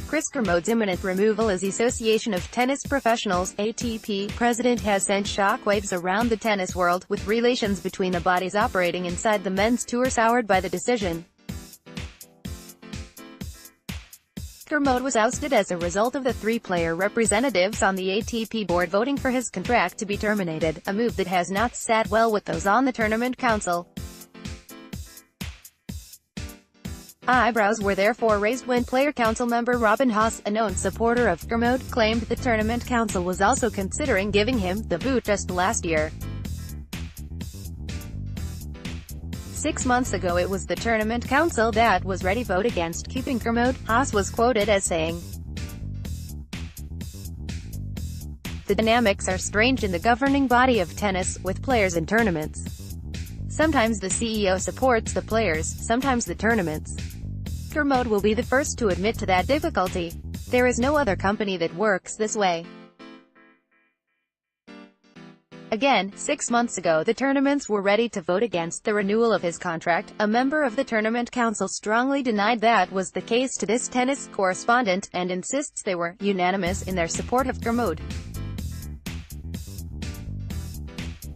Kermode's imminent removal as the Association of Tennis Professionals (ATP) president has sent shockwaves around the tennis world, with relations between the bodies operating inside the men's tour soured by the decision. Kermode was ousted as a result of the three-player representatives on the ATP board voting for his contract to be terminated, a move that has not sat well with those on the tournament council. Eyebrows were therefore raised when player council member Robin Haase, a known supporter of Kermode, claimed the tournament council was also considering giving him the boot just last year. 6 months ago it was the tournament council that was ready to vote against keeping Kermode. Haase was quoted as saying, "The dynamics are strange in the governing body of tennis, with players in tournaments. Sometimes the CEO supports the players, sometimes the tournaments. Kermode will be the first to admit to that difficulty. There is no other company that works this way." Again, 6 months ago the tournaments were ready to vote against the renewal of his contract. A member of the tournament council strongly denied that was the case to this tennis correspondent, and insists they were unanimous in their support of Kermode.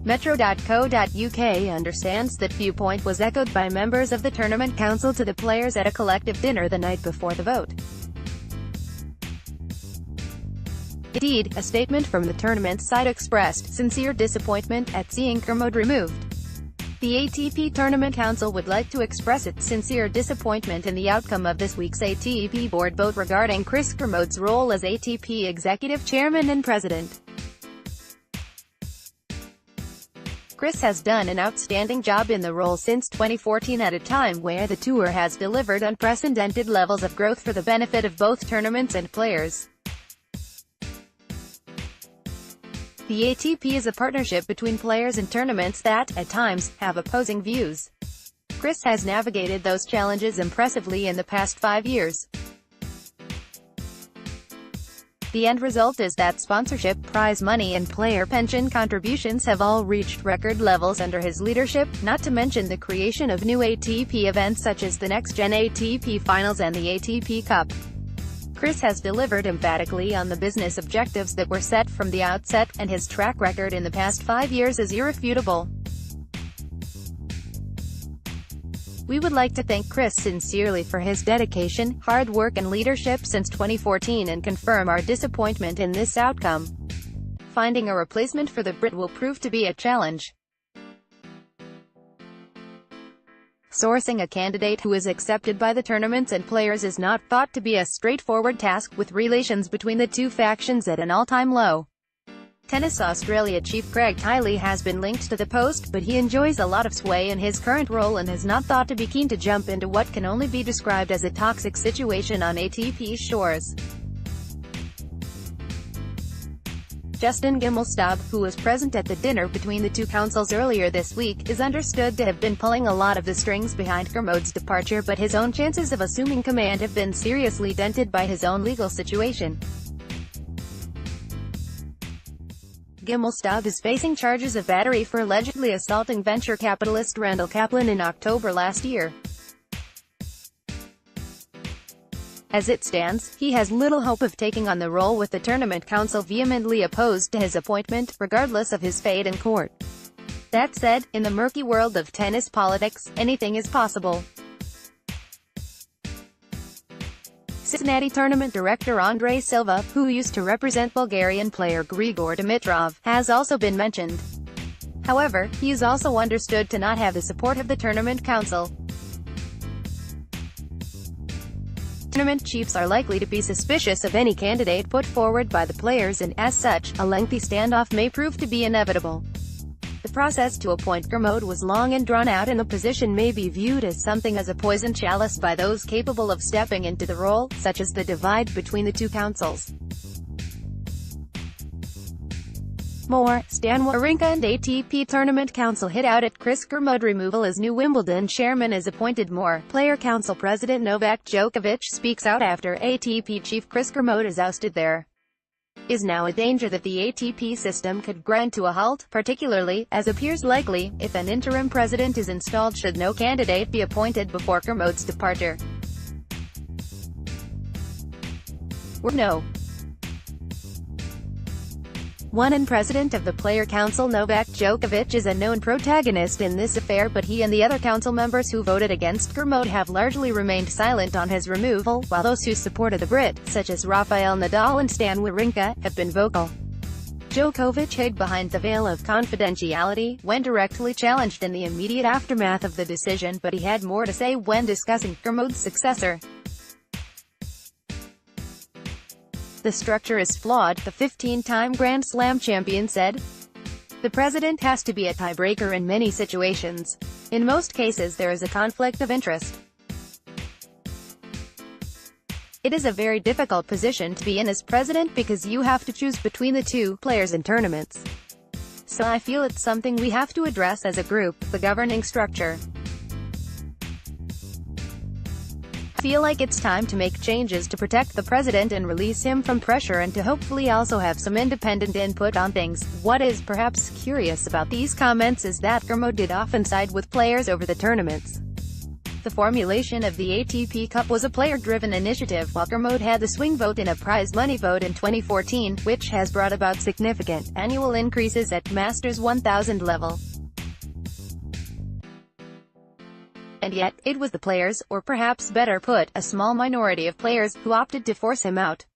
Metro.co.uk understands that viewpoint was echoed by members of the tournament council to the players at a collective dinner the night before the vote. Indeed, a statement from the tournament side expressed sincere disappointment at seeing Kermode removed. The ATP Tournament Council would like to express its sincere disappointment in the outcome of this week's ATP board vote regarding Kermode's role as ATP Executive Chairman and President. Chris has done an outstanding job in the role since 2014 at a time where the tour has delivered unprecedented levels of growth for the benefit of both tournaments and players. The ATP is a partnership between players and tournaments that, at times, have opposing views. Chris has navigated those challenges impressively in the past 5 years. The end result is that sponsorship, prize money and player pension contributions have all reached record levels under his leadership, not to mention the creation of new ATP events such as the next-gen ATP Finals and the ATP Cup. Chris has delivered emphatically on the business objectives that were set from the outset, and his track record in the past 5 years is irrefutable. We would like to thank Chris sincerely for his dedication, hard work and leadership since 2014 and confirm our disappointment in this outcome. Finding a replacement for the Brit will prove to be a challenge. Sourcing a candidate who is accepted by the tournaments and players is not thought to be a straightforward task, with relations between the two factions at an all-time low. Tennis Australia chief Craig Tiley has been linked to the post, but he enjoys a lot of sway in his current role and is not thought to be keen to jump into what can only be described as a toxic situation on ATP shores. Justin Gimelstob, who was present at the dinner between the two councils earlier this week, is understood to have been pulling a lot of the strings behind Kermode's departure, but his own chances of assuming command have been seriously dented by his own legal situation. Gimelstob is facing charges of battery for allegedly assaulting venture capitalist Randall Kaplan in October last year. As it stands, he has little hope of taking on the role, with the tournament council vehemently opposed to his appointment, regardless of his fate in court. That said, in the murky world of tennis politics, anything is possible. Cincinnati tournament director Andrei Silva, who used to represent Bulgarian player Grigor Dimitrov, has also been mentioned. However, he is also understood to not have the support of the tournament council. Tournament chiefs are likely to be suspicious of any candidate put forward by the players, and as such, a lengthy standoff may prove to be inevitable. The process to appoint Kermode was long and drawn out, and the position may be viewed as something as a poisoned chalice by those capable of stepping into the role, such as the divide between the two councils. More, Stan Wawrinka and ATP Tournament Council hit out at Kermode removal as new Wimbledon chairman is appointed. More, Player Council President Novak Djokovic speaks out after ATP chief Kermode is ousted. There is now a danger that the ATP system could grind to a halt, particularly, as appears likely, if an interim president is installed should no candidate be appointed before Kermode's departure. were no. One and president of the Player Council Novak Djokovic is a known protagonist in this affair, but he and the other council members who voted against Kermode have largely remained silent on his removal, while those who supported the Brit, such as Rafael Nadal and Stan Wawrinka, have been vocal. Djokovic hid behind the veil of confidentiality when directly challenged in the immediate aftermath of the decision, but he had more to say when discussing Kermode's successor. "The structure is flawed," the 15-time Grand Slam champion said. "The president has to be a tiebreaker in many situations. In most cases there is a conflict of interest. It is a very difficult position to be in as president because you have to choose between the two players in tournaments. So I feel it's something we have to address as a group, the governing structure. I feel like it's time to make changes to protect the president and release him from pressure and to hopefully also have some independent input on things." What is perhaps curious about these comments is that Kermode did often side with players over the tournaments. The formulation of the ATP Cup was a player-driven initiative, while Kermode had the swing vote in a prize money vote in 2014, which has brought about significant annual increases at Masters 1000 level. And yet, it was the players, or perhaps better put, a small minority of players, who opted to force him out.